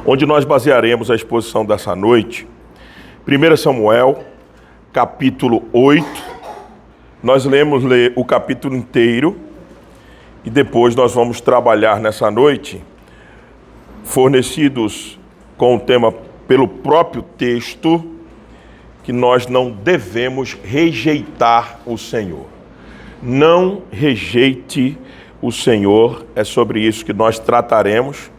onde nós basearemos a exposição dessa noite. 1 Samuel, capítulo 8. Nós lemos o capítulo inteiro e depois nós vamos trabalhar nessa noite, fornecidos com o tema pelo próprio texto, que nós não devemos rejeitar o Senhor. Não rejeite o Senhor, é sobre isso que nós trataremos,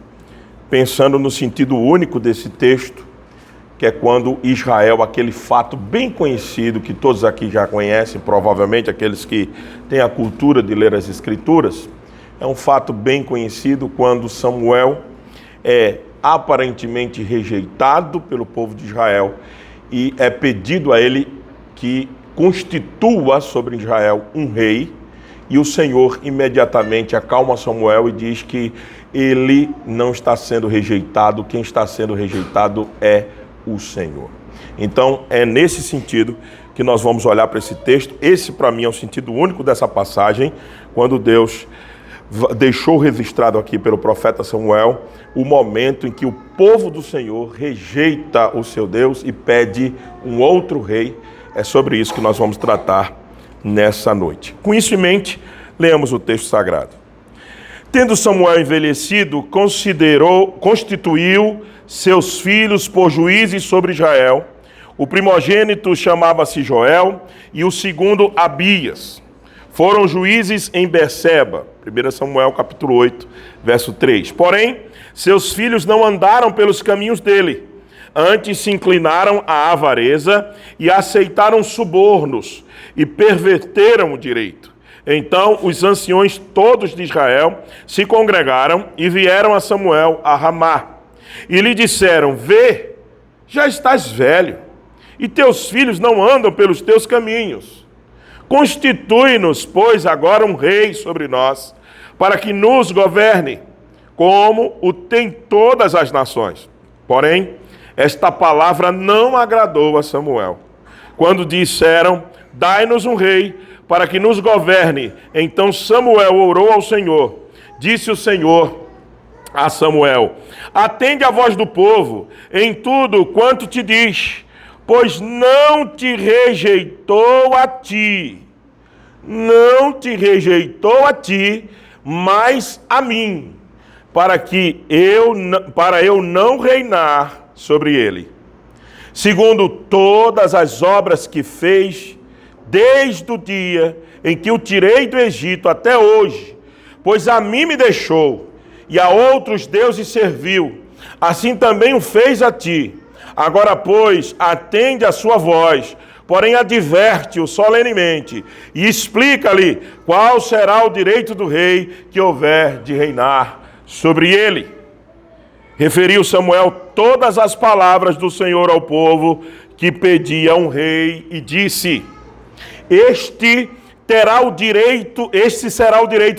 pensando no sentido único desse texto, que é quando Israel, aquele fato bem conhecido, que todos aqui já conhecem, provavelmente aqueles que têm a cultura de ler as Escrituras, é um fato bem conhecido quando Samuel é aparentemente rejeitado pelo povo de Israel e é pedido a ele que constitua sobre Israel um rei, e o Senhor imediatamente acalma Samuel e diz que ele não está sendo rejeitado, quem está sendo rejeitado é o Senhor. Então é nesse sentido que nós vamos olhar para esse texto. Esse para mim é o sentido único dessa passagem, quando Deus deixou registrado aqui pelo profeta Samuel o momento em que o povo do Senhor rejeita o seu Deus e pede um outro rei. É sobre isso que nós vamos tratar nessa noite. Com isso em mente, leamos o texto sagrado. Tendo Samuel envelhecido, constituiu seus filhos por juízes sobre Israel. O primogênito chamava-se Joel e o segundo Abias. Foram juízes em Berseba. 1 Samuel capítulo 8, verso 3. Porém, seus filhos não andaram pelos caminhos dele. Antes se inclinaram à avareza e aceitaram subornos e perverteram o direito. Então os anciões todos de Israel se congregaram e vieram a Samuel a Ramá. E lhe disseram: vê, já estás velho, e teus filhos não andam pelos teus caminhos. Constitui-nos, pois, agora um rei sobre nós, para que nos governe, como o tem todas as nações. Porém, esta palavra não agradou a Samuel. Quando disseram: dai-nos um rei, para que nos governe. Então Samuel orou ao Senhor. Disse o Senhor a Samuel: atende a voz do povo em tudo quanto te diz, pois não te rejeitou a ti, mas a mim, para eu não reinar sobre ele, segundo todas as obras que fez, desde o dia em que o tirei do Egito até hoje, pois a mim me deixou e a outros deuses serviu, assim também o fez a ti. Agora, pois, atende a sua voz, porém adverte-o solenemente e explica-lhe qual será o direito do rei que houver de reinar sobre ele. Referiu Samuel todas as palavras do Senhor ao povo que pedia um rei e disse: este será o direito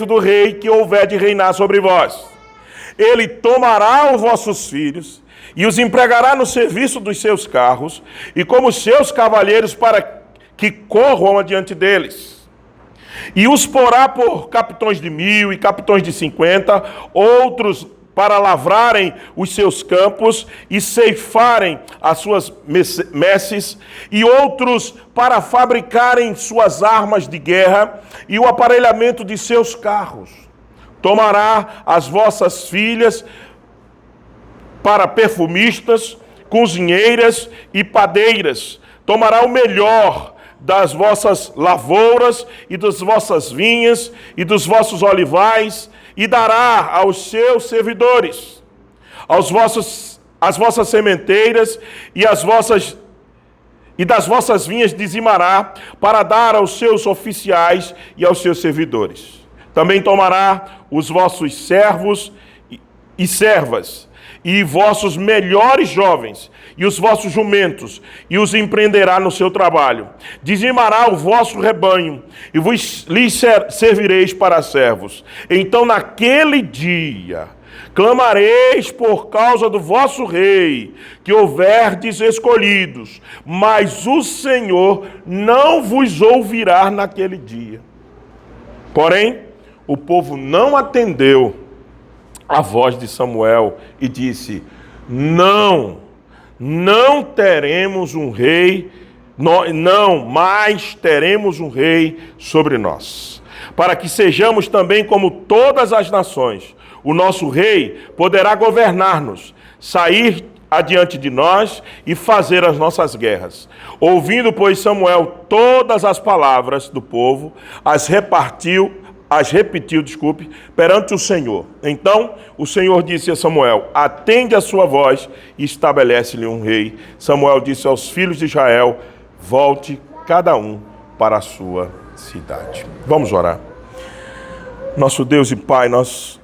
do rei que houver de reinar sobre vós. Ele tomará os vossos filhos e os empregará no serviço dos seus carros e como seus cavalheiros para que corram adiante deles. E os porá por capitões de 1000 e capitões de 50, outros para lavrarem os seus campos e ceifarem as suas messes, e outros para fabricarem suas armas de guerra e o aparelhamento de seus carros. Tomará as vossas filhas para perfumistas, cozinheiras e padeiras. Tomará o melhor das vossas lavouras e das vossas vinhas e dos vossos olivais, e dará aos seus servidores, as vossas sementeiras e das vossas vinhas dizimará, para dar aos seus oficiais e aos seus servidores. Também tomará os vossos servos e servas, e vossos melhores jovens, e os vossos jumentos, e os empreenderá no seu trabalho. Dizimará o vosso rebanho, e lhes servireis para servos. Então naquele dia clamareis por causa do vosso rei, que houverdes escolhidos, mas o Senhor não vos ouvirá naquele dia. Porém, o povo não atendeu a voz de Samuel e disse: não teremos um rei, não mais teremos um rei sobre nós, para que sejamos também como todas as nações. O nosso rei poderá governar-nos, sair adiante de nós e fazer as nossas guerras. Ouvindo, pois, Samuel todas as palavras do povo, as repetiu, perante o Senhor. Então o Senhor disse a Samuel: atende a sua voz e estabelece-lhe um rei. Samuel disse aos filhos de Israel: volte cada um para a sua cidade. Vamos orar. Nosso Deus e Pai, nós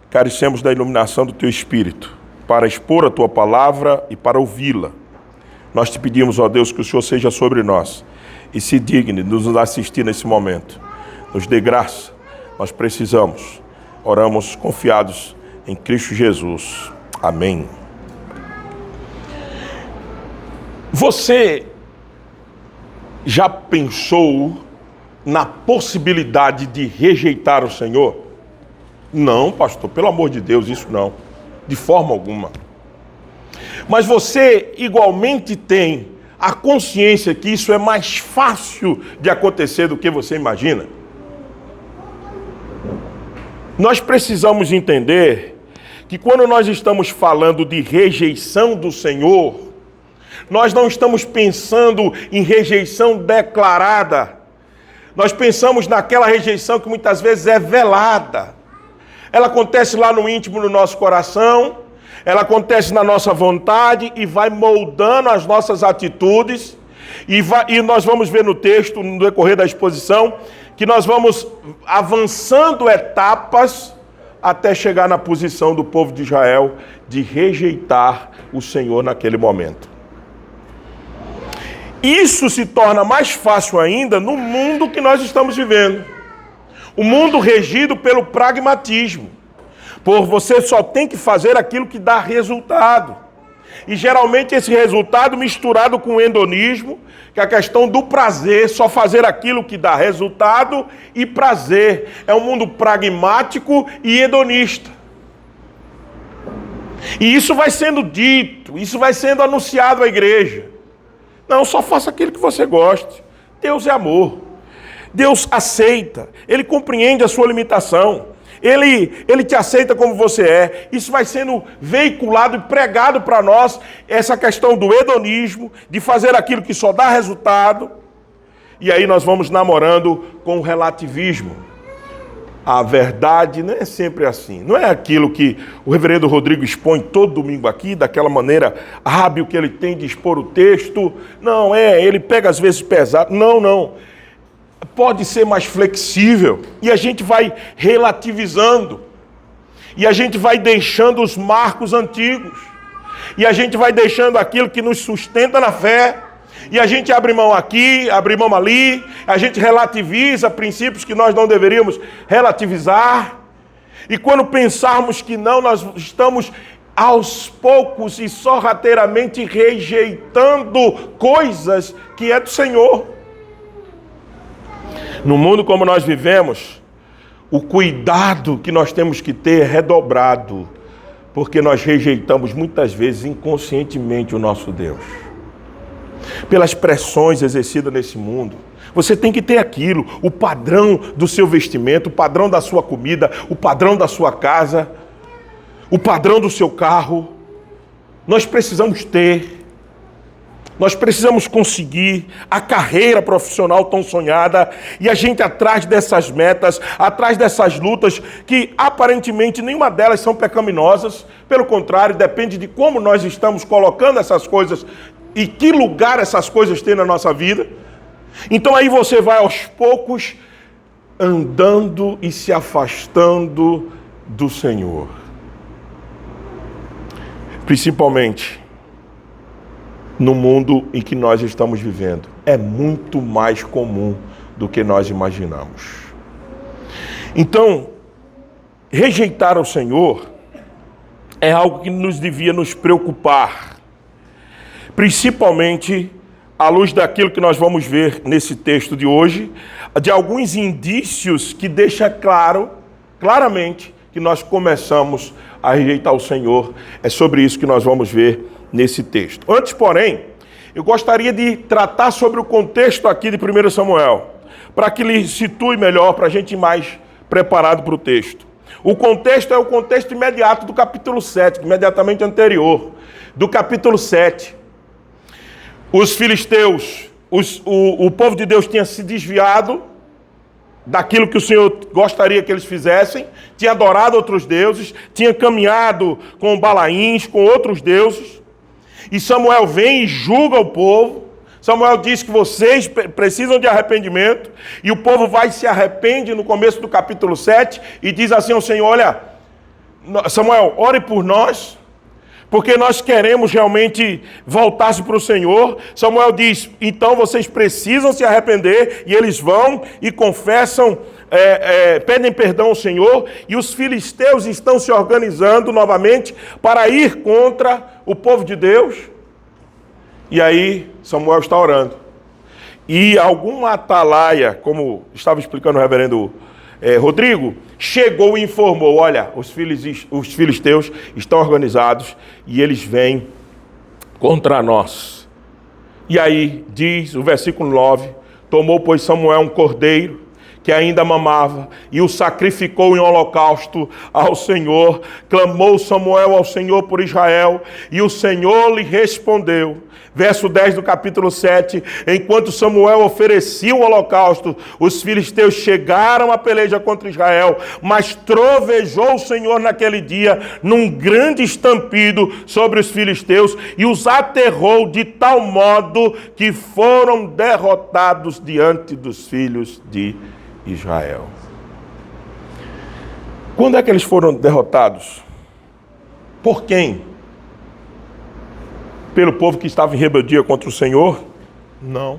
carecemos da iluminação do Teu Espírito para expor a Tua palavra e para ouvi-la. Nós te pedimos, ó Deus, que o Senhor seja sobre nós e se digne de nos assistir nesse momento. Nos dê graça, nós precisamos. Oramos confiados em Cristo Jesus. Amém. Você já pensou na possibilidade de rejeitar o Senhor? Não, pastor, pelo amor de Deus, isso não. De forma alguma. Mas você igualmente tem a consciência que isso é mais fácil de acontecer do que você imagina? Nós precisamos entender que quando nós estamos falando de rejeição do Senhor, nós não estamos pensando em rejeição declarada. Nós pensamos naquela rejeição que muitas vezes é velada. Ela acontece lá no íntimo do nosso coração, ela acontece na nossa vontade e vai moldando as nossas atitudes. E nós vamos ver no texto, no decorrer da exposição, que nós vamos avançando etapas até chegar na posição do povo de Israel de rejeitar o Senhor naquele momento. Isso se torna mais fácil ainda no mundo que nós estamos vivendo. O mundo regido pelo pragmatismo. Por você só tem que fazer aquilo que dá resultado. E geralmente esse resultado misturado com o hedonismo, que é a questão do prazer, só fazer aquilo que dá resultado e prazer. É um mundo pragmático e hedonista. E isso vai sendo dito, isso vai sendo anunciado à igreja. Não, só faça aquilo que você goste. Deus é amor. Deus aceita, Ele compreende a sua limitação, Ele te aceita como você é. Isso vai sendo veiculado e pregado para nós, essa questão do hedonismo, de fazer aquilo que só dá resultado, e aí nós vamos namorando com o relativismo. A verdade não é sempre assim, não é aquilo que o reverendo Rodrigo expõe todo domingo aqui, daquela maneira hábil que ele tem de expor o texto. Não, ele pega às vezes pesado, não. Pode ser mais flexível, e a gente vai relativizando, e a gente vai deixando os marcos antigos, e a gente vai deixando aquilo que nos sustenta na fé, e a gente abre mão aqui, abre mão ali, a gente relativiza princípios que nós não deveríamos relativizar, e quando pensarmos que não, nós estamos aos poucos e sorrateiramente rejeitando coisas que é do Senhor. No mundo como nós vivemos, o cuidado que nós temos que ter é redobrado, porque nós rejeitamos muitas vezes inconscientemente o nosso Deus. Pelas pressões exercidas nesse mundo, você tem que ter aquilo, o padrão do seu vestimento, o padrão da sua comida, o padrão da sua casa, o padrão do seu carro. Nós precisamos ter. Nós precisamos conseguir a carreira profissional tão sonhada, e a gente atrás dessas metas, atrás dessas lutas, que aparentemente nenhuma delas são pecaminosas, pelo contrário, depende de como nós estamos colocando essas coisas e que lugar essas coisas têm na nossa vida. Então aí você vai aos poucos andando e se afastando do Senhor. Principalmente no mundo em que nós estamos vivendo. É muito mais comum do que nós imaginamos. Então, rejeitar o Senhor é algo que nos devia nos preocupar, principalmente à luz daquilo que nós vamos ver nesse texto de hoje, de alguns indícios que deixa claramente que nós começamos a rejeitar o Senhor. É sobre isso que nós vamos ver nesse texto. Antes, porém, eu gostaria de tratar sobre o contexto aqui de 1 Samuel, para que ele situe melhor, para a gente ir mais preparado para o texto. O contexto é o contexto imediato do capítulo 7, imediatamente anterior, do capítulo 7. Os filisteus, o povo de Deus tinha se desviado daquilo que o Senhor gostaria que eles fizessem, tinha adorado outros deuses, tinha caminhado com Balaíns, com outros deuses, e Samuel vem e julga o povo. Samuel diz que vocês precisam de arrependimento, e o povo vai e se arrepende no começo do capítulo 7, e diz assim ao Senhor: olha, Samuel, ore por nós, porque nós queremos realmente voltar-se para o Senhor. Samuel diz: então vocês precisam se arrepender, e eles vão e confessam, pedem perdão ao Senhor, e os filisteus estão se organizando novamente para ir contra o povo de Deus. E aí Samuel está orando, e alguma atalaia, como estava explicando o reverendo Rodrigo, chegou e informou: olha, os filisteus estão organizados e eles vêm contra nós. E aí diz o versículo 9: tomou, pois, Samuel um cordeiro que ainda mamava, e o sacrificou em holocausto ao Senhor. Clamou Samuel ao Senhor por Israel, e o Senhor lhe respondeu. Verso 10 do capítulo 7, enquanto Samuel oferecia o holocausto, os filisteus chegaram à peleja contra Israel, mas trovejou o Senhor naquele dia, num grande estampido sobre os filisteus, e os aterrou de tal modo que foram derrotados diante dos filhos de Israel. Quando é que eles foram derrotados? Por quem? Pelo povo que estava em rebeldia contra o Senhor? Não.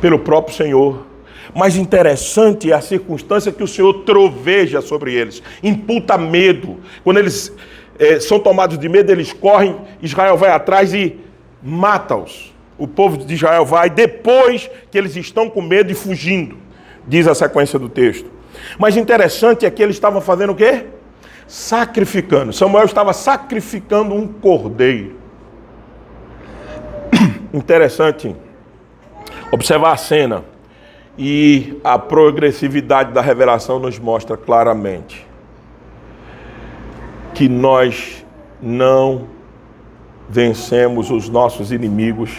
Pelo próprio Senhor. Mas interessante é a circunstância que o Senhor troveja sobre eles, imputa medo. Quando eles são tomados de medo, eles correm, Israel vai atrás e mata-os. O povo de Israel vai depois que eles estão com medo e fugindo, diz a sequência do texto. Mas interessante é que eles estavam fazendo o quê? Sacrificando. Samuel estava sacrificando um cordeiro. Interessante observar a cena, e a progressividade da revelação nos mostra claramente que nós não vencemos os nossos inimigos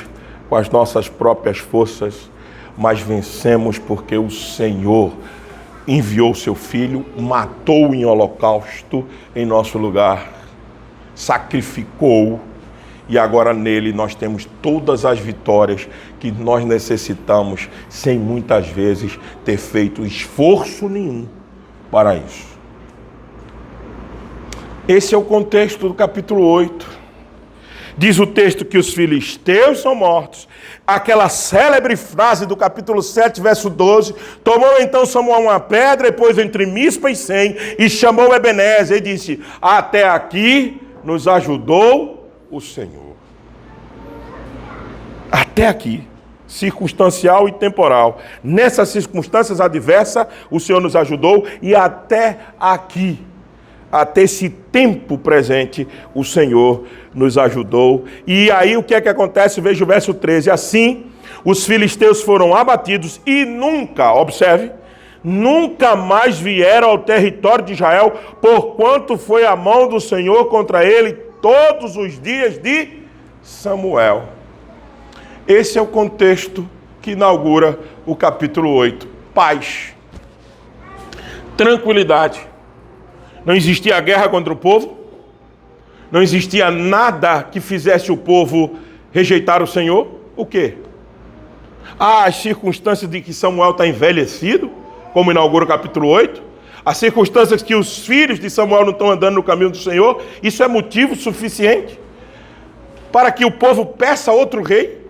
com as nossas próprias forças, mas vencemos porque o Senhor enviou seu Filho, matou em holocausto em nosso lugar, sacrificou, e agora nele nós temos todas as vitórias que nós necessitamos, sem muitas vezes ter feito esforço nenhum para isso. Esse é o contexto do capítulo 8. Diz o texto que os filisteus são mortos. Aquela célebre frase do capítulo 7, verso 12. Tomou então Samuel uma pedra, e pôs entre Mispa e Sem, e chamou Ebenezer, e disse: até aqui nos ajudou o Senhor. Até aqui, circunstancial e temporal. Nessas circunstâncias adversas, o Senhor nos ajudou, e até aqui, até esse tempo presente, o Senhor nos ajudou. E aí o que é que acontece? Veja o verso 13. Assim, os filisteus foram abatidos e nunca, observe, nunca mais vieram ao território de Israel, porquanto foi a mão do Senhor contra ele todos os dias de Samuel. Esse é o contexto que inaugura o capítulo 8. Paz. Tranquilidade. Não existia guerra contra o povo, não existia nada que fizesse o povo rejeitar o Senhor. O quê? As circunstâncias de que Samuel está envelhecido, como inaugura o capítulo 8, as circunstâncias que os filhos de Samuel não estão andando no caminho do Senhor, isso é motivo suficiente para que o povo peça outro rei.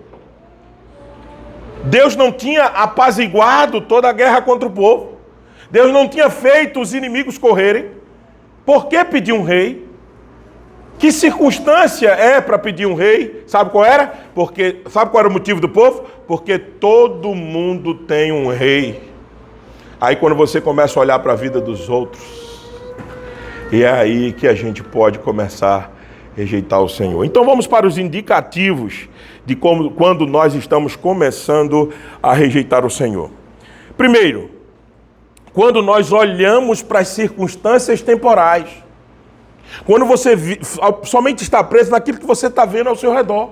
Deus não tinha apaziguado toda a guerra contra o povo, Deus não tinha feito os inimigos correrem. Por que pedir um rei? Que circunstância é para pedir um rei? Sabe qual era? Sabe qual era o motivo do povo? Porque todo mundo tem um rei. Aí quando você começa a olhar para a vida dos outros, E é aí que a gente pode começar a rejeitar o Senhor. Então vamos para os indicativos de quando nós estamos começando a rejeitar o Senhor. Primeiro, quando nós olhamos para as circunstâncias temporais. Quando você somente está preso naquilo que você está vendo ao seu redor.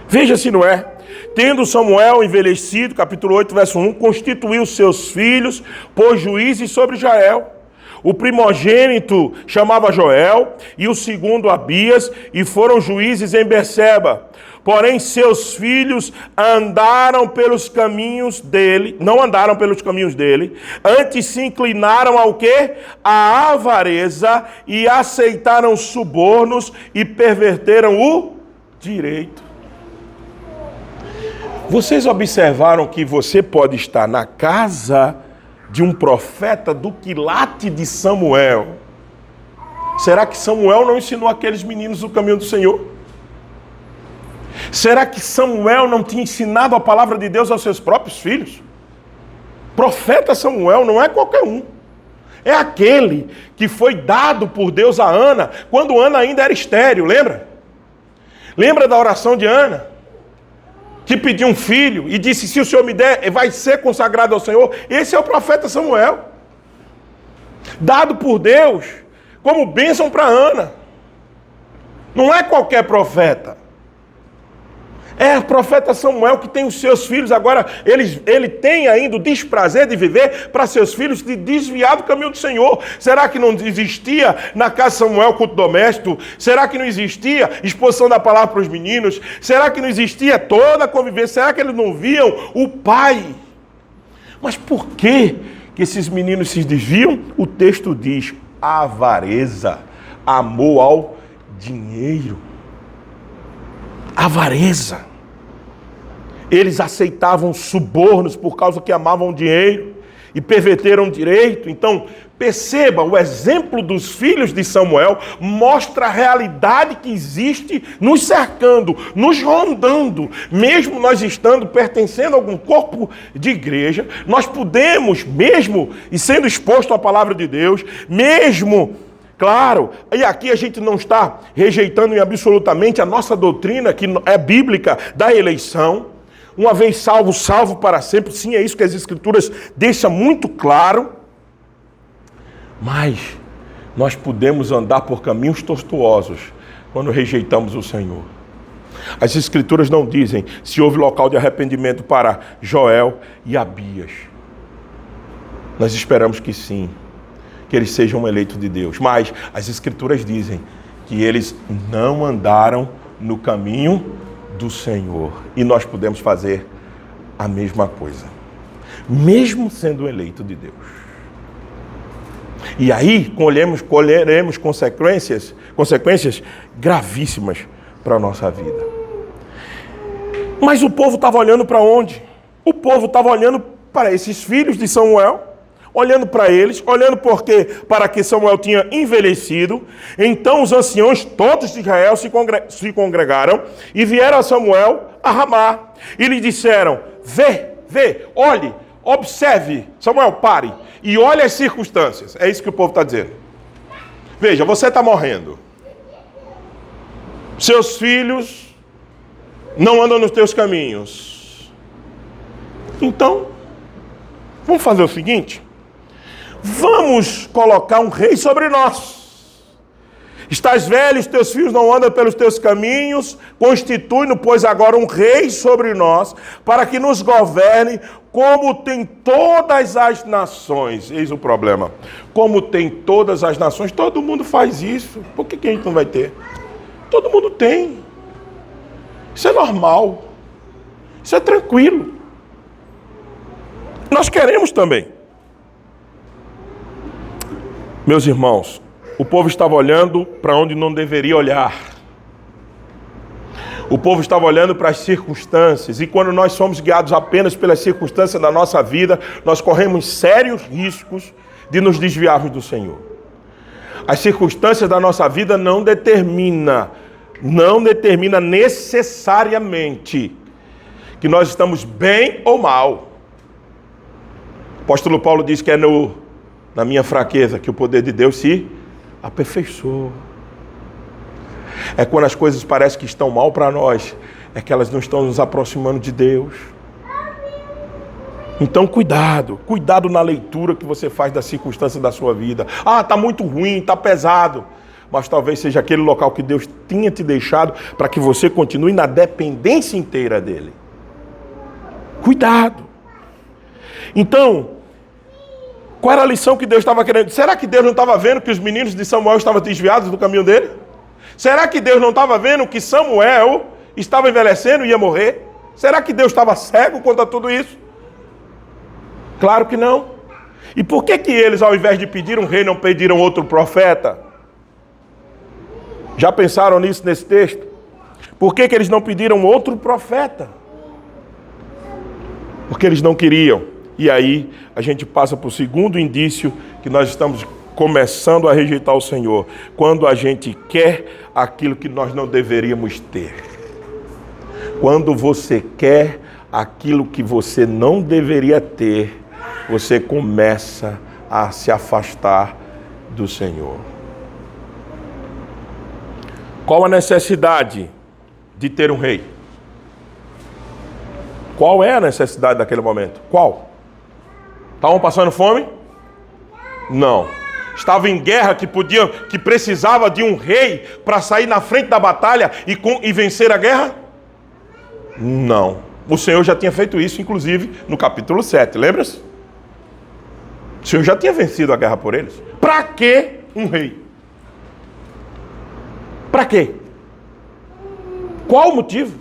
Veja se não é. Tendo Samuel envelhecido, capítulo 8, verso 1, constituiu seus filhos por juízes sobre Israel. O primogênito chamava Joel e o segundo Abias, e foram juízes em Berseba. Porém, seus filhos andaram pelos caminhos dele, não andaram pelos caminhos dele, antes se inclinaram ao quê? À avareza, e aceitaram subornos e perverteram o direito. Vocês observaram que você pode estar na casa de um profeta do quilate de Samuel? Será que Samuel não ensinou aqueles meninos o caminho do Senhor? Será que Samuel não tinha ensinado a palavra de Deus aos seus próprios filhos? Profeta Samuel não é qualquer um. É aquele que foi dado por Deus a Ana, quando Ana ainda era estéril, lembra? Lembra da oração de Ana? Que pediu um filho e disse, se o Senhor me der, vai ser consagrado ao Senhor. Esse é o profeta Samuel. Dado por Deus como bênção para Ana. Não é qualquer profeta. É o profeta Samuel que tem os seus filhos. Agora, ele tem ainda o desprazer de viver para seus filhos de desviar do caminho do Senhor. Será que não existia na casa de Samuel culto doméstico? Será que não existia exposição da palavra para os meninos? Será que não existia toda a convivência? Será que eles não viam o pai? Mas por que esses meninos se desviam? O texto diz, avareza, amor ao dinheiro. Avareza. Eles aceitavam subornos por causa que amavam dinheiro e perverteram direito. Então, perceba, o exemplo dos filhos de Samuel mostra a realidade que existe nos cercando, nos rondando. Mesmo nós estando pertencendo a algum corpo de igreja, nós podemos, mesmo e sendo exposto à palavra de Deus, mesmo... Claro, e aqui a gente não está rejeitando absolutamente a nossa doutrina, que é bíblica, da eleição. Uma vez salvo, salvo para sempre. Sim, é isso que as Escrituras deixam muito claro. Mas nós podemos andar por caminhos tortuosos quando rejeitamos o Senhor. As Escrituras não dizem se houve local de arrependimento para Joel e Abias. Nós esperamos que sim, que eles sejam eleitos de Deus. Mas as Escrituras dizem que eles não andaram no caminho do Senhor. E nós podemos fazer a mesma coisa, mesmo sendo eleito de Deus. E aí colheremos consequências gravíssimas para a nossa vida. Mas o povo estava olhando para onde? O povo estava olhando para esses filhos de Samuel, olhando para eles, olhando para que Samuel tinha envelhecido. Então os anciãos todos de Israel se congregaram e vieram a Samuel a Ramá. E lhe disseram, vê, olhe, observe. Samuel, pare e olhe as circunstâncias. É isso que o povo está dizendo. Veja, você está morrendo. Seus filhos não andam nos teus caminhos. Então, vamos fazer o seguinte. Vamos colocar um rei sobre nós. Estás velho, os teus filhos não andam pelos teus caminhos. Constitui-nos, pois, agora um rei sobre nós, para que nos governe como tem todas as nações. Eis o problema. Como tem todas as nações, todo mundo faz isso. Por que a gente não vai ter? Todo mundo tem. Isso é normal. Isso é tranquilo. Nós queremos também. Meus irmãos, o povo estava olhando para onde não deveria olhar. O povo estava olhando para as circunstâncias. E quando nós somos guiados apenas pelas circunstâncias da nossa vida, nós corremos sérios riscos de nos desviarmos do Senhor. As circunstâncias da nossa vida não determina necessariamente que nós estamos bem ou mal. O apóstolo Paulo diz que é no na minha fraqueza, que o poder de Deus se aperfeiçoa. É quando as coisas parecem que estão mal para nós, é que elas não estão nos aproximando de Deus. Então cuidado na leitura que você faz da circunstância da sua vida. Ah, está muito ruim, está pesado. Mas talvez seja aquele local que Deus tinha te deixado para que você continue na dependência inteira dele. Cuidado. Então, qual era a lição que Deus estava querendo? Será que Deus não estava vendo que os meninos de Samuel estavam desviados do caminho dele? Será que Deus não estava vendo que Samuel estava envelhecendo e ia morrer? Será que Deus estava cego quanto a tudo isso? Claro que não. E por que eles, ao invés de pedir um rei, não pediram outro profeta? Já pensaram nisso nesse texto? Por que eles não pediram outro profeta? Porque eles não queriam. E aí a gente passa para o segundo indício que nós estamos começando a rejeitar o Senhor. Quando a gente quer aquilo que nós não deveríamos ter. Quando você quer aquilo que você não deveria ter, você começa a se afastar do Senhor. Qual a necessidade de ter um rei? Qual é a necessidade daquele momento? Qual? Estavam passando fome? Não. Estavam em guerra que precisava de um rei para sair na frente da batalha e vencer a guerra? Não. O Senhor já tinha feito isso, inclusive, no capítulo 7, lembra-se? O Senhor já tinha vencido a guerra por eles. Para que um rei? Para quê? Qual o motivo?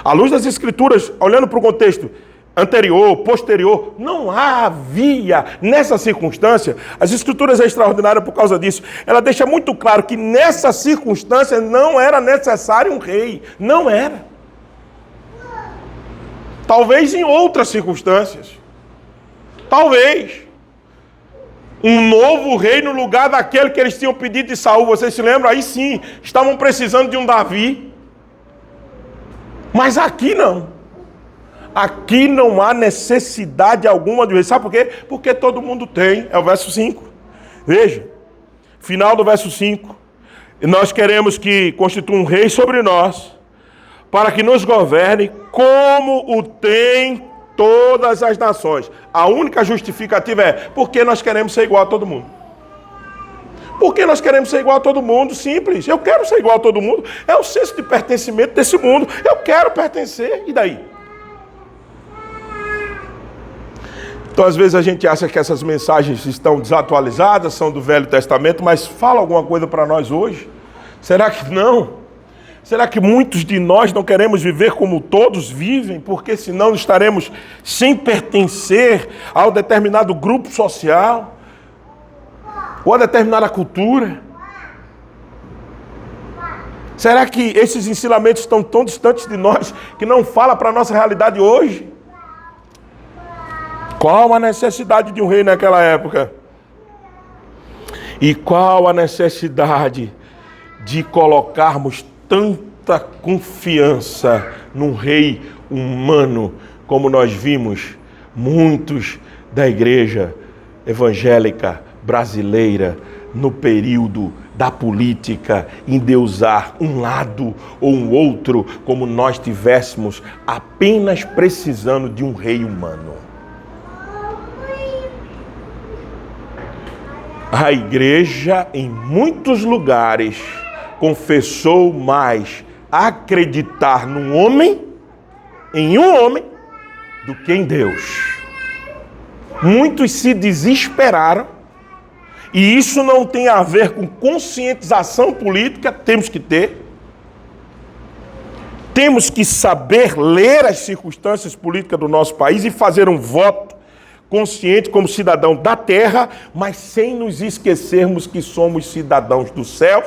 À luz das Escrituras, olhando para o contexto anterior, posterior, não havia, nessa circunstância, as Escrituras é extraordinária por causa disso. Ela deixa muito claro que nessa circunstância não era necessário um rei. Não era. Talvez em outras circunstâncias. Talvez. Um novo rei no lugar daquele que eles tinham pedido de Saul. Vocês se lembram? Aí sim, estavam precisando de um Davi. Mas aqui não. Aqui não há necessidade alguma de um rei. Sabe por quê? Porque todo mundo tem. É o verso 5. Veja. Final do verso 5. E nós queremos que constitua um rei sobre nós, para que nos governe como o tem todas as nações. A única justificativa é porque nós queremos ser igual a todo mundo. Porque nós queremos ser igual a todo mundo, simples. Eu quero ser igual a todo mundo. É o senso de pertencimento desse mundo. Eu quero pertencer. E daí? Então, às vezes a gente acha que essas mensagens estão desatualizadas, são do Velho Testamento, mas fala alguma coisa para nós hoje? Será que não? Será que muitos de nós não queremos viver como todos vivem? Porque senão estaremos sem pertencer a um determinado grupo social ou a determinada cultura. Será que esses ensinamentos estão tão distantes de nós que não fala para a nossa realidade hoje? Qual a necessidade de um rei naquela época? E qual a necessidade de colocarmos tanta confiança num rei humano, como nós vimos muitos da igreja evangélica brasileira no período da política, endeusar um lado ou um outro, como nós tivéssemos apenas precisando de um rei humano. A igreja, em muitos lugares, confessou mais acreditar num homem, em um homem, do que em Deus. Muitos se desesperaram, e isso não tem a ver com conscientização política, temos que ter. Temos que saber ler as circunstâncias políticas do nosso país e fazer um voto consciente como cidadão da terra, mas sem nos esquecermos que somos cidadãos do céu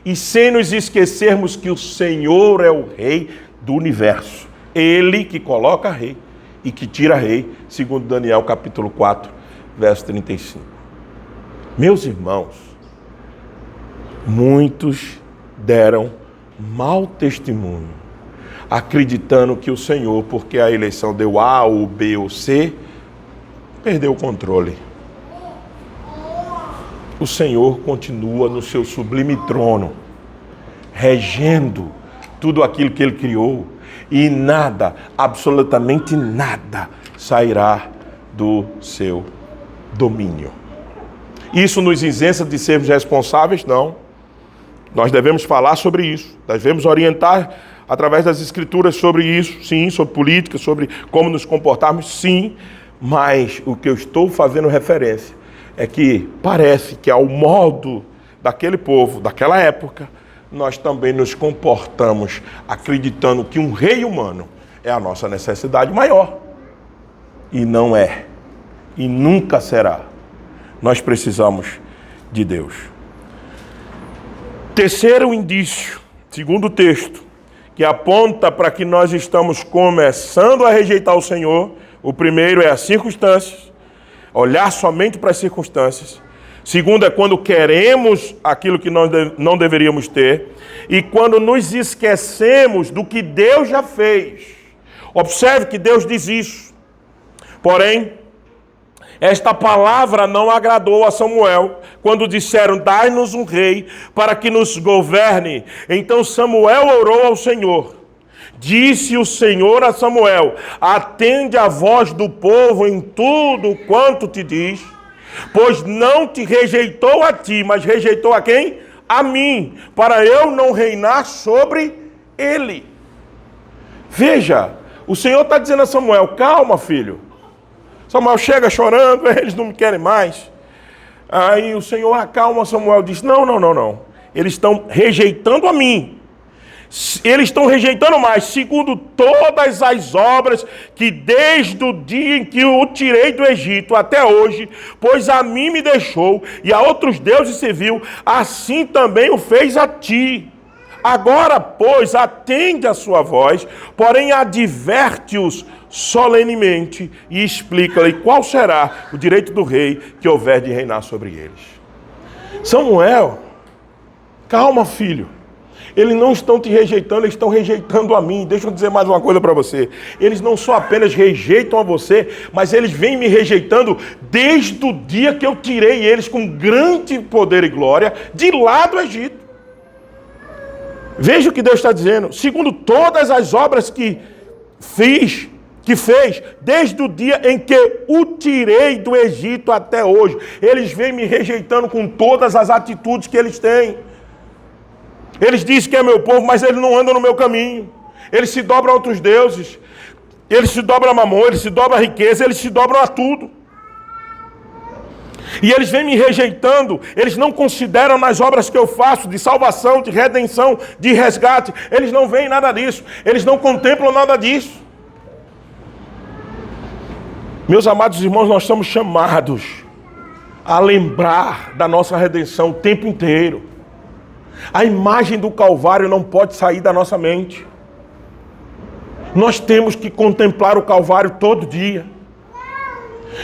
e sem nos esquecermos que o Senhor é o rei do universo. Ele que coloca rei e que tira rei, segundo Daniel capítulo 4, verso 35. Meus irmãos, muitos deram mau testemunho, acreditando que o Senhor, porque a eleição deu A ou B ou C, perdeu o controle. o Senhor continua no seu sublime trono, regendo tudo aquilo que Ele criou, e nada, absolutamente nada, sairá do seu domínio. Isso nos isenta de sermos responsáveis? Não. Nós devemos falar sobre isso, devemos orientar através das Escrituras sobre isso, sim, sobre política, sobre como nos comportarmos, sim, mas o que eu estou fazendo referência é que parece que ao modo daquele povo, daquela época, nós também nos comportamos acreditando que um rei humano é a nossa necessidade maior. E não é. E nunca será. Nós precisamos de Deus. Terceiro indício, segundo o texto, que aponta para que nós estamos começando a rejeitar o Senhor. O primeiro é as circunstâncias, olhar somente para as circunstâncias. Segundo é quando queremos aquilo que nós não deveríamos ter. E quando nos esquecemos do que Deus já fez. Observe que Deus diz isso. Porém, esta palavra não agradou a Samuel, quando disseram, dai-nos um rei para que nos governe. Então Samuel orou ao Senhor. Disse o Senhor a Samuel, atende a voz do povo em tudo quanto te diz, pois não te rejeitou a ti, mas rejeitou a quem? A mim, para eu não reinar sobre ele. Veja, o Senhor está dizendo a Samuel, calma, filho. Samuel chega chorando, eles não me querem mais. Aí o Senhor acalma Samuel, diz, não. Eles estão rejeitando a mim. Eles estão rejeitando mais, segundo todas as obras que desde o dia em que o tirei do Egito até hoje, pois a mim me deixou e a outros deuses serviu, assim também o fez a ti. Agora, pois, atende a sua voz, porém adverte-os solenemente e explica-lhe qual será o direito do rei que houver de reinar sobre eles. Samuel, calma, filho. Eles não estão te rejeitando, eles estão rejeitando a mim. Deixa eu dizer mais uma coisa para você. Eles não só apenas rejeitam a você, mas eles vêm me rejeitando desde o dia que eu tirei eles com grande poder e glória de lá do Egito. Veja o que Deus está dizendo. Segundo todas as obras que fez, desde o dia em que o tirei do Egito até hoje, eles vêm me rejeitando com todas as atitudes que eles têm. Eles dizem que é meu povo, mas eles não andam no meu caminho. Eles se dobram a outros deuses. Eles se dobram a mamon, eles se dobram a riqueza, eles se dobram a tudo. E eles vêm me rejeitando, eles não consideram nas obras que eu faço de salvação, de redenção, de resgate. Eles não veem nada disso, eles não contemplam nada disso. Meus amados irmãos, nós somos chamados a lembrar da nossa redenção o tempo inteiro. A imagem do Calvário não pode sair da nossa mente. Nós temos que contemplar o Calvário todo dia.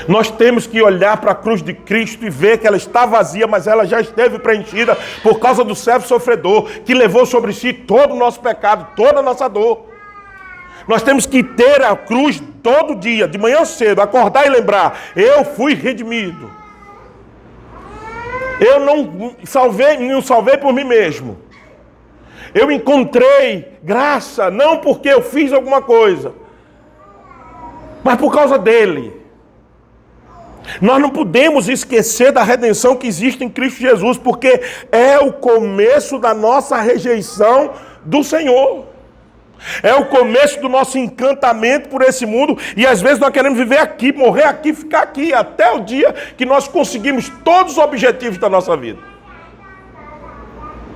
Nós temos que olhar para a cruz de Cristo e ver que ela está vazia, mas ela já esteve preenchida por causa do servo sofredor, que levou sobre si todo o nosso pecado, toda a nossa dor. Nós temos que ter a cruz todo dia, de manhã cedo, acordar e lembrar, eu fui redimido. Eu não salvei por mim mesmo. Eu encontrei graça, não porque eu fiz alguma coisa, mas por causa dele. Nós não podemos esquecer da redenção que existe em Cristo Jesus, porque é o começo da nossa rejeição do Senhor. É o começo do nosso encantamento por esse mundo, e às vezes nós queremos viver aqui, morrer aqui, ficar aqui, até o dia que nós conseguimos todos os objetivos da nossa vida.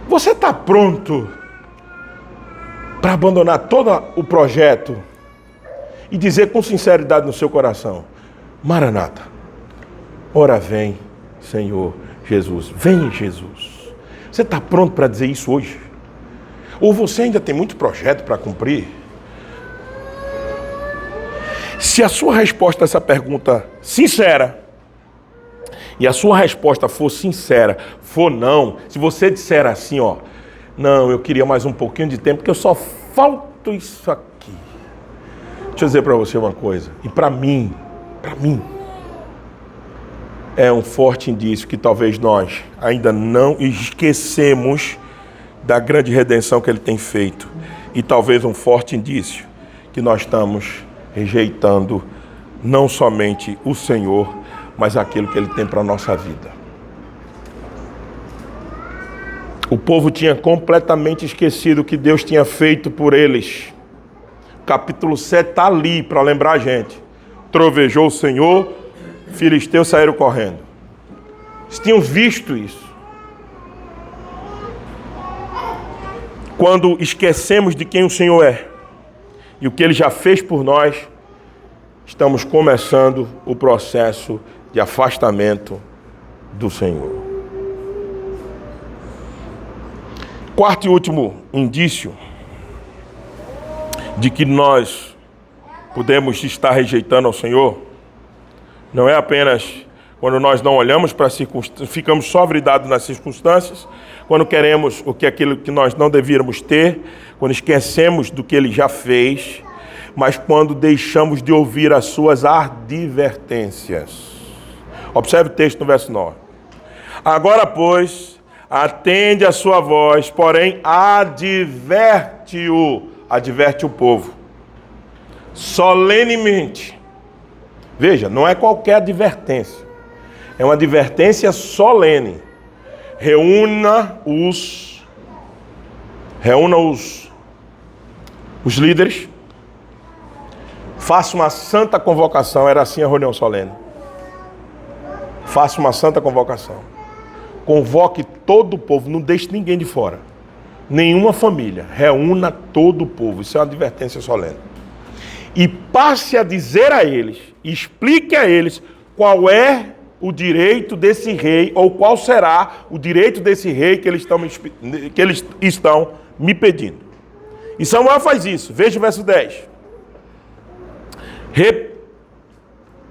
Você está pronto para abandonar todo o projeto e dizer com sinceridade no seu coração, Maranata, ora vem, Senhor Jesus, vem Jesus. Você está pronto para dizer isso hoje? Ou você ainda tem muito projeto para cumprir? Se a sua resposta a essa pergunta sincera, e a sua resposta for sincera, for não, se você disser assim, ó, não, eu queria mais um pouquinho de tempo, porque eu só falto isso aqui. Deixa eu dizer para você uma coisa, e para mim, é um forte indício que talvez nós ainda não esquecemos da grande redenção que ele tem feito. E talvez um forte indício que nós estamos rejeitando não somente o Senhor, mas aquilo que ele tem para a nossa vida. O povo tinha completamente esquecido o que Deus tinha feito por eles. O capítulo 7 está ali para lembrar a gente. Trovejou o Senhor, filisteus saíram correndo. Eles tinham visto isso. Quando esquecemos de quem o Senhor é e o que Ele já fez por nós, estamos começando o processo de afastamento do Senhor. Quarto e último indício de que nós podemos estar rejeitando ao Senhor, não é apenas quando nós não olhamos para as circunstâncias, ficamos só vridados nas circunstâncias, quando queremos aquilo que nós não devíamos ter, quando esquecemos do que Ele já fez, mas quando deixamos de ouvir as suas advertências. Observe o texto no verso 9. Agora, pois, atende a sua voz, porém adverte o povo, solenemente. Veja, não é qualquer advertência, é uma advertência solene. Reúna os líderes, faça uma santa convocação. Era assim a reunião solene. Faça uma santa convocação. Convoque todo o povo, não deixe ninguém de fora. Nenhuma família. Reúna todo o povo. Isso é uma advertência solene. E passe a dizer a eles, explique a eles qual é o direito desse rei, ou qual será o direito desse rei que eles estão me pedindo. E Samuel faz isso. Veja o verso 10.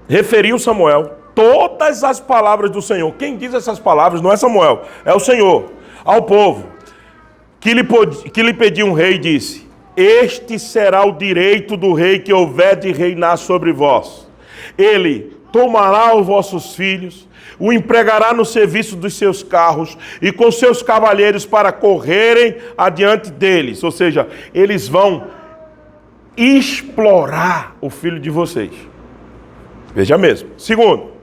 Referiu Samuel todas as palavras do Senhor. Quem diz essas palavras não é Samuel, é o Senhor. Ao povo que lhe pediu um rei, disse: este será o direito do rei que houver de reinar sobre vós. Ele tomará os vossos filhos, o empregará no serviço dos seus carros e com seus cavalheiros para correrem adiante deles. Ou seja, eles vão explorar o filho de vocês. Veja mesmo. Segundo,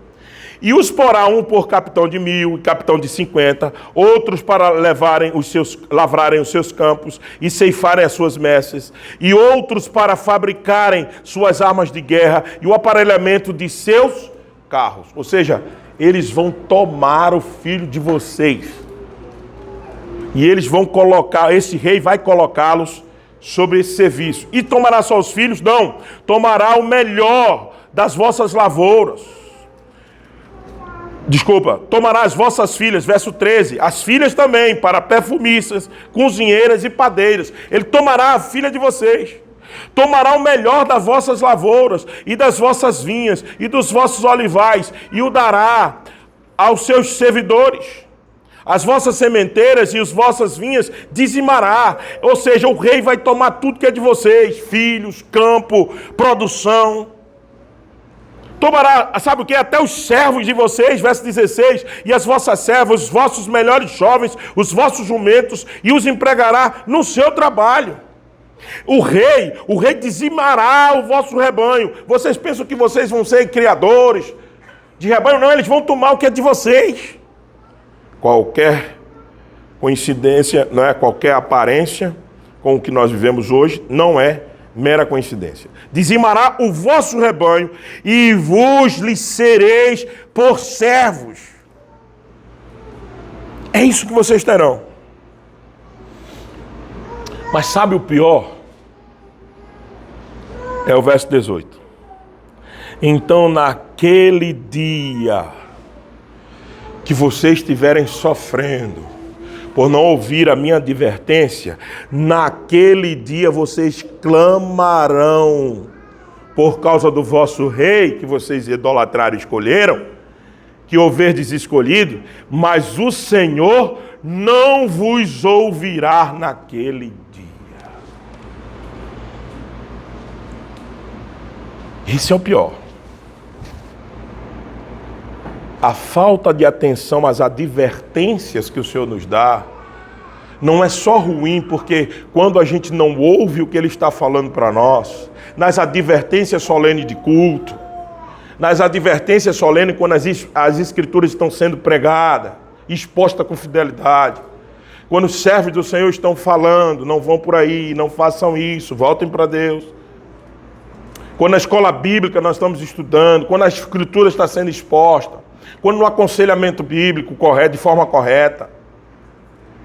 e os porá um por capitão de 1000 e capitão de 50, outros para lavrarem os seus campos e ceifarem as suas messes, e outros para fabricarem suas armas de guerra e o aparelhamento de seus carros. Ou seja, eles vão tomar o filho de vocês. E eles vão esse rei vai colocá-los sobre esse serviço. E tomará só os filhos? Não. Tomará o melhor das vossas lavouras. Tomará as vossas filhas, verso 13, as filhas também, para perfumistas, cozinheiras e padeiras. Ele tomará a filha de vocês. Tomará o melhor das vossas lavouras, e das vossas vinhas, e dos vossos olivais, e o dará aos seus servidores. As vossas sementeiras e as vossas vinhas dizimará. Ou seja, o rei vai tomar tudo que é de vocês, filhos, campo, produção. Tomará, sabe o que? Até os servos de vocês, verso 16, e as vossas servas, os vossos melhores jovens, os vossos jumentos, e os empregará no seu trabalho. O rei dizimará o vosso rebanho. Vocês pensam que vocês vão ser criadores de rebanho? Não, eles vão tomar o que é de vocês. Qualquer coincidência, não é? Qualquer aparência com o que nós vivemos hoje, não é mera coincidência. Dizimará o vosso rebanho e vos lhe sereis por servos. É isso que vocês terão. Mas sabe o pior? É o verso 18. Então, naquele dia que vocês estiverem sofrendo por não ouvir a minha advertência, naquele dia vocês clamarão por causa do vosso rei, que vocês idolatraram e escolheram, que houverdes escolhido, mas o Senhor não vos ouvirá naquele dia. Esse é o pior. a falta de atenção às advertências que o Senhor nos dá, não é só ruim, porque quando a gente não ouve o que Ele está falando para nós, nas advertências solenes de culto, nas advertências solenes quando as Escrituras estão sendo pregadas, expostas com fidelidade, quando os servos do Senhor estão falando, não vão por aí, não façam isso, voltem para Deus. Quando na escola bíblica nós estamos estudando, quando a Escritura está sendo exposta, quando no aconselhamento bíblico correto, de forma correta,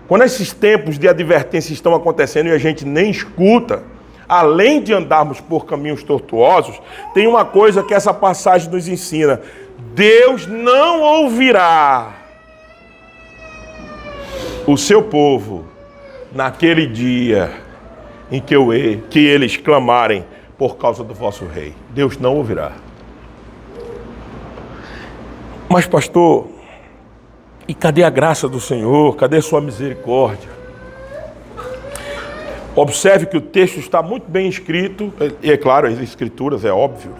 quando esses tempos de advertência estão acontecendo e a gente nem escuta, além de andarmos por caminhos tortuosos, tem uma coisa que essa passagem nos ensina: Deus não ouvirá o seu povo naquele dia em que eles clamarem por causa do vosso rei. Deus não ouvirá. Mas, pastor, e cadê a graça do Senhor? Cadê a sua misericórdia? Observe que o texto está muito bem escrito, e é claro, as escrituras, é óbvio,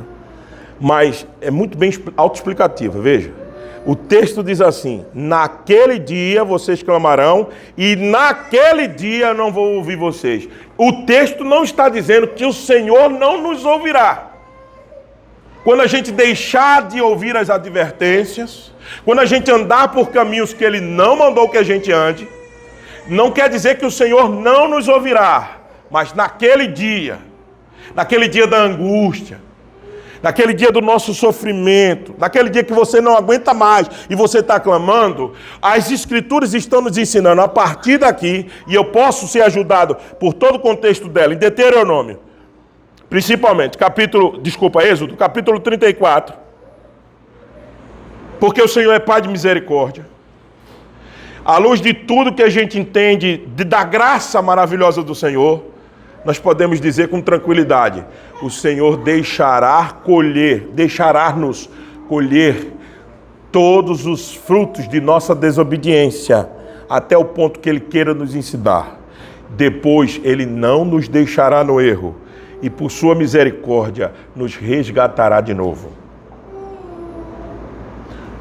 mas é muito bem autoexplicativo. Veja, o texto diz assim: naquele dia vocês clamarão, e naquele dia não vou ouvir vocês. O texto não está dizendo que o Senhor não nos ouvirá. Quando a gente deixar de ouvir as advertências, quando a gente andar por caminhos que Ele não mandou que a gente ande, não quer dizer que o Senhor não nos ouvirá, mas naquele dia da angústia, naquele dia do nosso sofrimento, naquele dia que você não aguenta mais e você está clamando, as Escrituras estão nos ensinando a partir daqui, e eu posso ser ajudado por todo o contexto dela, em Deuteronômio, principalmente, Êxodo, capítulo 34, porque o Senhor é Pai de misericórdia. À luz de tudo que a gente entende da graça maravilhosa do Senhor, nós podemos dizer com tranquilidade: o Senhor deixará-nos colher todos os frutos de nossa desobediência, até o ponto que Ele queira nos ensinar. Depois Ele não nos deixará no erro, e por sua misericórdia nos resgatará de novo.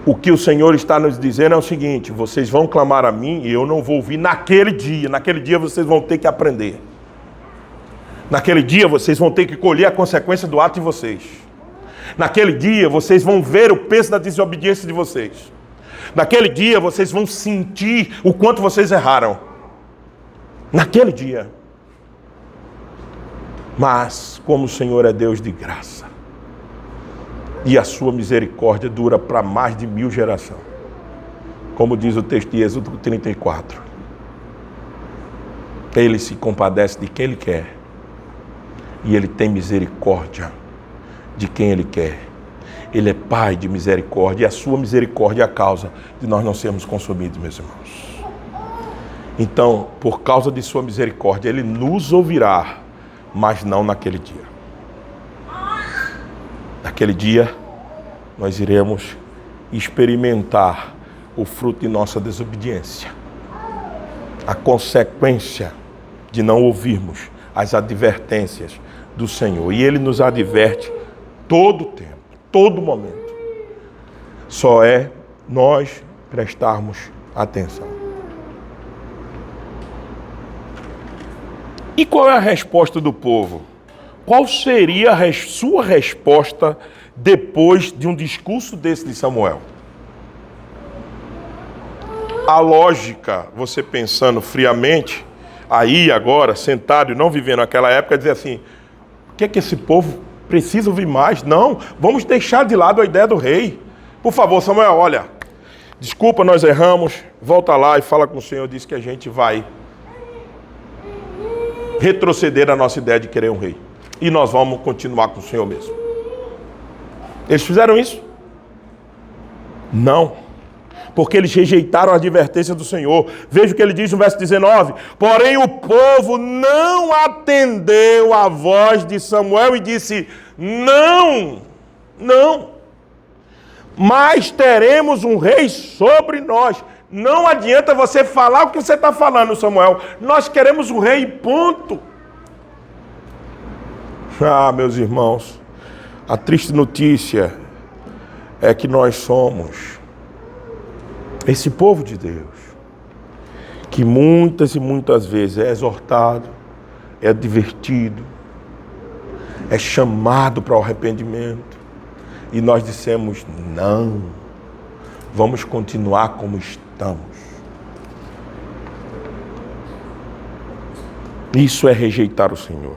O que o Senhor está nos dizendo é o seguinte: vocês vão clamar a mim e eu não vou ouvir naquele dia. Naquele dia vocês vão ter que aprender. Naquele dia vocês vão ter que colher a consequência do ato de vocês. Naquele dia vocês vão ver o peso da desobediência de vocês. Naquele dia vocês vão sentir o quanto vocês erraram. Naquele dia. Mas, como o Senhor é Deus de graça, e a sua misericórdia dura para mais de 1000 gerações, como diz o texto de Êxodo 34, Ele se compadece de quem Ele quer, e Ele tem misericórdia de quem Ele quer. Ele é Pai de misericórdia, e a sua misericórdia é a causa de nós não sermos consumidos, meus irmãos. Então, por causa de sua misericórdia, Ele nos ouvirá, mas não naquele dia. Naquele dia, nós iremos experimentar o fruto de nossa desobediência, a consequência de não ouvirmos as advertências do Senhor. E Ele nos adverte todo o tempo, todo momento. Só é nós prestarmos atenção. E qual é a resposta do povo? Qual seria a sua resposta depois de um discurso desse de Samuel? A lógica, você pensando friamente, aí agora, sentado e não vivendo aquela época, dizer assim: o que é que esse povo precisa ouvir mais? Não, vamos deixar de lado a ideia do rei. Por favor, Samuel, olha, desculpa, nós erramos, volta lá e fala com o Senhor, diz que a gente vai retroceder a nossa ideia de querer um rei. E nós vamos continuar com o Senhor mesmo. Eles fizeram isso? Não. Porque eles rejeitaram a advertência do Senhor. Veja o que ele diz no verso 19. Porém o povo não atendeu à voz de Samuel e disse: não, não. Mas teremos um rei sobre nós. Não adianta você falar o que você está falando, Samuel. Nós queremos um rei, ponto. Ah, meus irmãos, a triste notícia é que nós somos Esse povo de Deus, que muitas e muitas vezes é exortado, é advertido, é chamado para o arrependimento, e nós dissemos: não, vamos continuar como estamos. Isso é rejeitar o Senhor.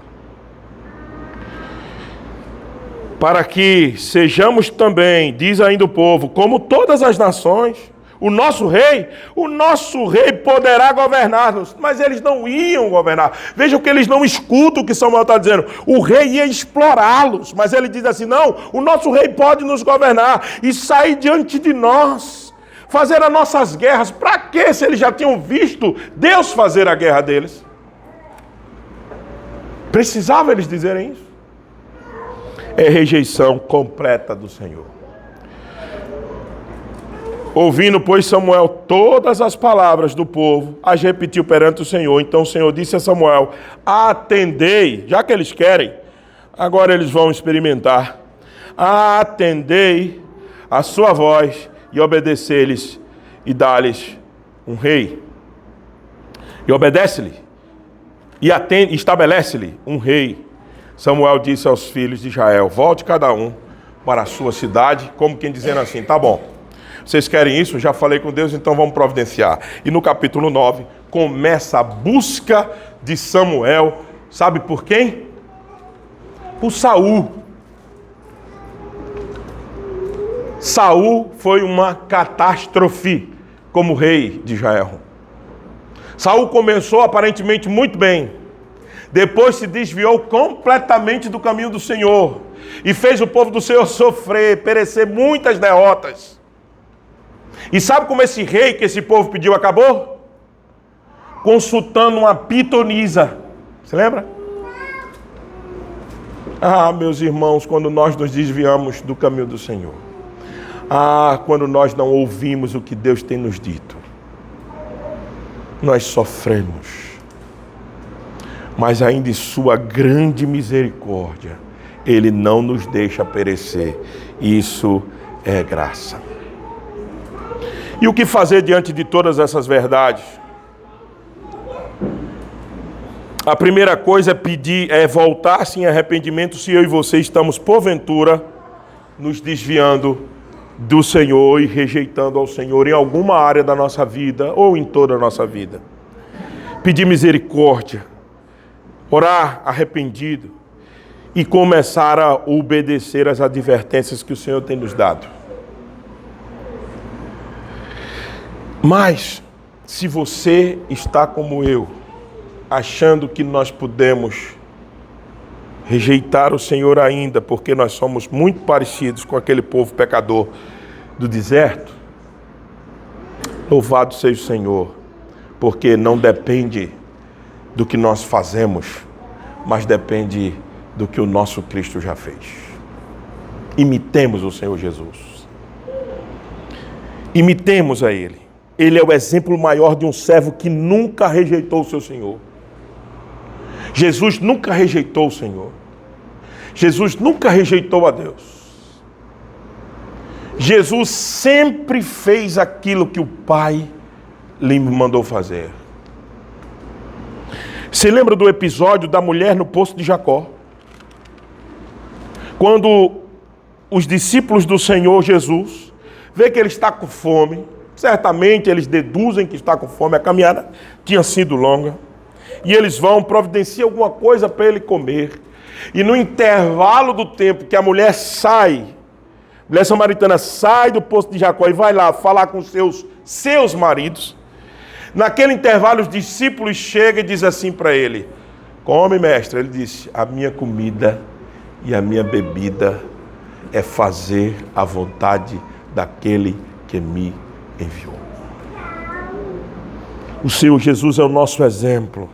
Para que sejamos também, diz ainda o povo, como todas as nações, o nosso rei poderá governar-nos, mas eles não iam governar. Vejam que eles não escutam o que Samuel está dizendo. O rei ia explorá-los, mas ele diz assim: não, o nosso rei pode nos governar e sair diante de nós, fazer as nossas guerras. Para quê, se eles já tinham visto Deus fazer a guerra deles? Precisava eles dizerem isso? É rejeição completa do Senhor. Ouvindo, pois, Samuel todas as palavras do povo, as repetiu perante o Senhor. Então o Senhor disse a Samuel: atendei, já que eles querem, agora eles vão experimentar. Atendei a sua voz e obedecer-lhes e dar-lhes um rei. E obedece-lhe e estabelece-lhe um rei. Samuel disse aos filhos de Israel: volte cada um para a sua cidade, como quem dizendo assim: tá bom, vocês querem isso? Já falei com Deus, então vamos providenciar. E no capítulo 9, começa a busca de Samuel, sabe por quem? Por Saul. Saul foi uma catástrofe como rei de Israel. Saul começou aparentemente muito bem, depois se desviou completamente do caminho do Senhor e fez o povo do Senhor sofrer, perecer muitas derrotas. E sabe como esse rei que esse povo pediu acabou? Consultando uma pitonisa. Você lembra? Ah, meus irmãos, quando nós nos desviamos do caminho do Senhor. Ah, quando nós não ouvimos o que Deus tem nos dito. Nós sofremos. Mas ainda em sua grande misericórdia, Ele não nos deixa perecer. Isso é graça. E o que fazer diante de todas essas verdades? A primeira coisa é voltar-se em arrependimento se eu e você estamos, porventura, nos desviando do Senhor e rejeitando ao Senhor em alguma área da nossa vida ou em toda a nossa vida. Pedir misericórdia, orar arrependido e começar a obedecer às advertências que o Senhor tem nos dado. Mas, se você está como eu, achando que nós podemos rejeitar o Senhor ainda, porque nós somos muito parecidos com aquele povo pecador do deserto, louvado seja o Senhor, porque não depende do que nós fazemos, mas depende do que o nosso Cristo já fez. Imitemos o Senhor Jesus. Imitemos a Ele. Ele é o exemplo maior de um servo que nunca rejeitou o seu Senhor. Jesus nunca rejeitou o Senhor. Jesus nunca rejeitou a Deus. Jesus sempre fez aquilo que o Pai lhe mandou fazer. Você lembra do episódio da mulher no poço de Jacó? Quando os discípulos do Senhor Jesus vê que ele está com fome, certamente eles deduzem que está com fome, a caminhada tinha sido longa, e eles vão providenciar alguma coisa para ele comer. E no intervalo do tempo que a mulher samaritana sai do poço de Jacó e vai lá falar com seus maridos, naquele intervalo os discípulos chegam e dizem assim para ele: come, mestre. Ele disse: a minha comida e a minha bebida é fazer a vontade daquele que me enviou. O Senhor Jesus é o nosso exemplo.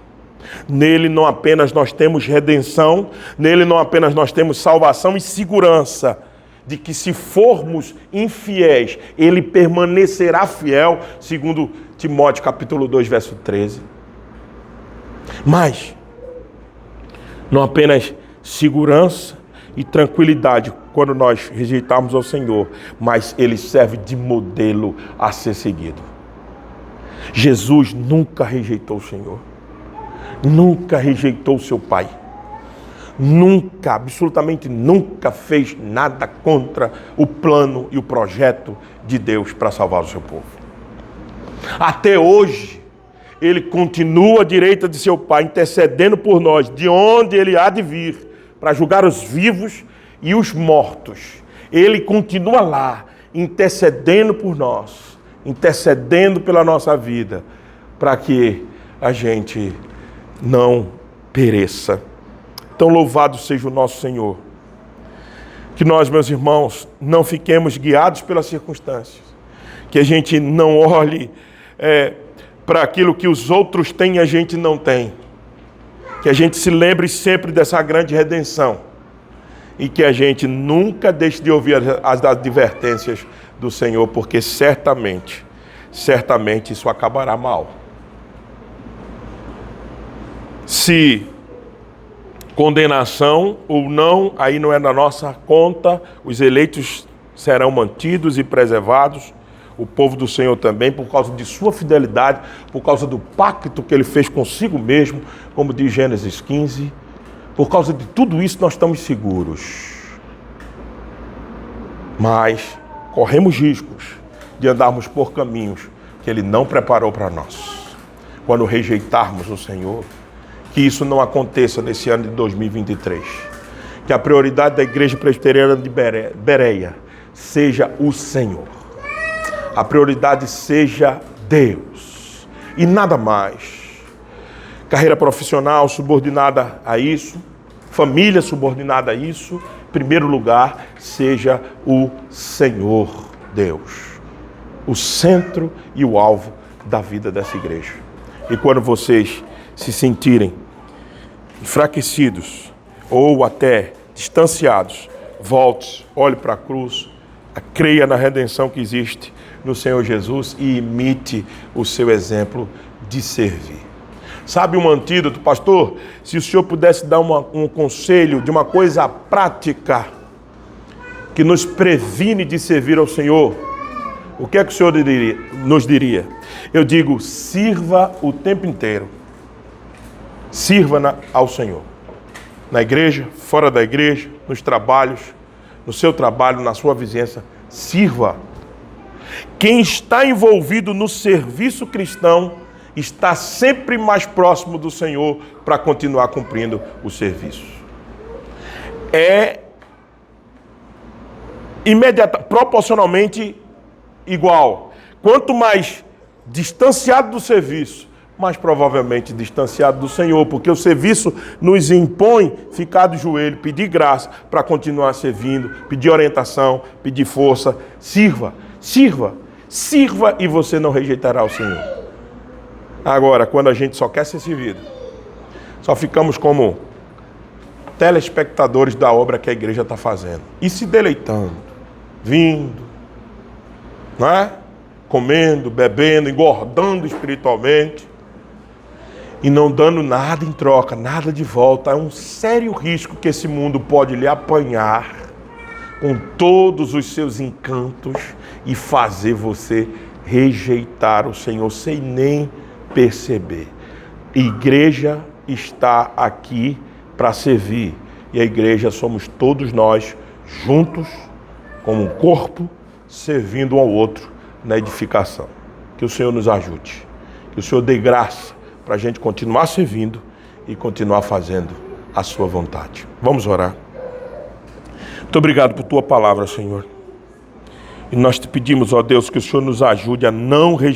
Nele não apenas nós temos redenção, nele não apenas nós temos salvação e segurança de que se formos infiéis, ele permanecerá fiel, segundo Timóteo capítulo 2, verso 13. Mas não apenas segurança e tranquilidade quando nós rejeitarmos ao Senhor, mas ele serve de modelo a ser seguido. Jesus nunca rejeitou o Senhor, nunca rejeitou o seu Pai, nunca, absolutamente nunca fez nada contra o plano e o projeto de Deus para salvar o seu povo. Até hoje, ele continua à direita de seu Pai, intercedendo por nós, de onde ele há de vir, para julgar os vivos e os mortos. Ele continua lá, intercedendo por nós, intercedendo pela nossa vida, para que a gente não pereça. Então louvado seja o nosso Senhor. Que nós, meus irmãos, não fiquemos guiados pelas circunstâncias. Que a gente não olhe para aquilo que os outros têm e a gente não tem. Que a gente se lembre sempre dessa grande redenção. E que a gente nunca deixe de ouvir as advertências do Senhor, porque certamente isso acabará mal. Se condenação ou não, aí não é na nossa conta, os eleitos serão mantidos e preservados, o povo do Senhor também, por causa de sua fidelidade, por causa do pacto que ele fez consigo mesmo, como diz Gênesis 15, por causa de tudo isso nós estamos seguros. Mas corremos riscos de andarmos por caminhos que ele não preparou para nós. Quando rejeitarmos o Senhor, que isso não aconteça nesse ano de 2023. Que a prioridade da Igreja Presbiteriana de Bereia seja o Senhor. A prioridade seja Deus e nada mais. Carreira profissional subordinada a isso, família subordinada a isso, em primeiro lugar, seja o Senhor Deus, o centro e o alvo da vida dessa igreja. E quando vocês se sentirem enfraquecidos ou até distanciados, volte, olhe para a cruz, creia na redenção que existe no Senhor Jesus e imite o seu exemplo de servir. Sabe um antídoto, pastor? Se o senhor pudesse dar um conselho de uma coisa prática que nos previne de servir ao Senhor, o que é que o senhor nos diria? Eu digo, sirva o tempo inteiro. Sirva ao Senhor. Na igreja, fora da igreja, nos trabalhos, no seu trabalho, na sua vizinhança, sirva. Quem está envolvido no serviço cristão está sempre mais próximo do Senhor para continuar cumprindo o serviço. É proporcionalmente igual. Quanto mais distanciado do serviço, mais provavelmente distanciado do Senhor, porque o serviço nos impõe ficar de joelho, pedir graça para continuar servindo, pedir orientação, pedir força. Sirva e você não rejeitará o Senhor. Agora, quando a gente só quer ser servido, só ficamos como telespectadores da obra que a igreja está fazendo e se deleitando, vindo, não é? Comendo, bebendo, engordando espiritualmente e não dando nada em troca, nada de volta. É um sério risco que esse mundo pode lhe apanhar com todos os seus encantos e fazer você rejeitar o Senhor sem nem perceber. Igreja está aqui para servir e a igreja somos todos nós juntos como um corpo servindo um ao outro na edificação. Que o Senhor nos ajude, que o Senhor dê graça para a gente continuar servindo e continuar fazendo a sua vontade. Vamos orar. Muito obrigado por tua palavra, Senhor. E nós te pedimos, ó Deus, que o Senhor nos ajude a não rejeitar